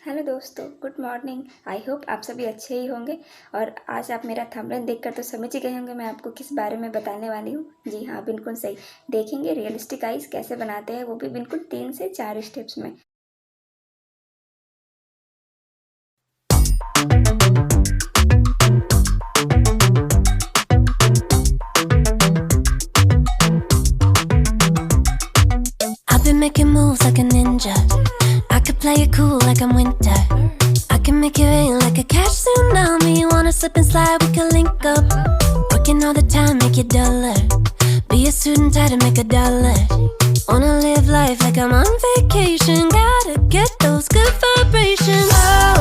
Hello दोस्तों, good morning. I hope आप सभी अच्छे ही होंगे। और आज आप मेरा थंबनेल देखकर तो समझ ही गए होंगे मैं आपको किस बारे में बताने वाली हूँ। जी हाँ, बिल्कुल सही। देखेंगे रियलिस्टिक आइज़ कैसे बनाते हैं, वो भी बिल्कुल 3 से 4 स्टेप्स में। I've been making moves like a ninja. I could play it cool like I'm winter. I can make it rain like a cash tsunami. You wanna slip and slide, we can link up. Working all the time, make it duller. Be a student, try to make $1. Wanna live life like I'm on vacation. Gotta get those good vibrations. Oh,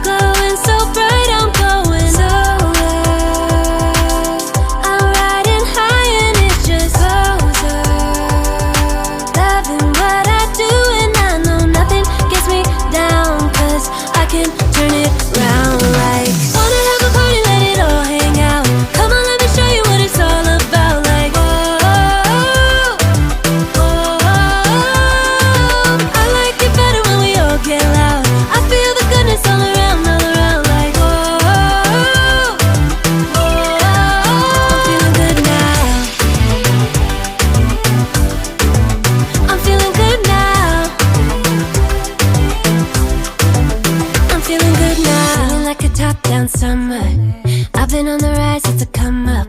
glowing so bright, I'm going lower. I'm riding high and it's just closer. Loving what I do and I know nothing gets me down, 'cause I can turn it round like wanna have a party, let it all hang out. Come on, let me show you what it's all about. Like I like it better when we all get loud. I feel the goodness all around, like I'm feeling good now. I'm feeling good now. I'm feeling good now. Feeling like a top-down summer. I've been on the rise, it's a come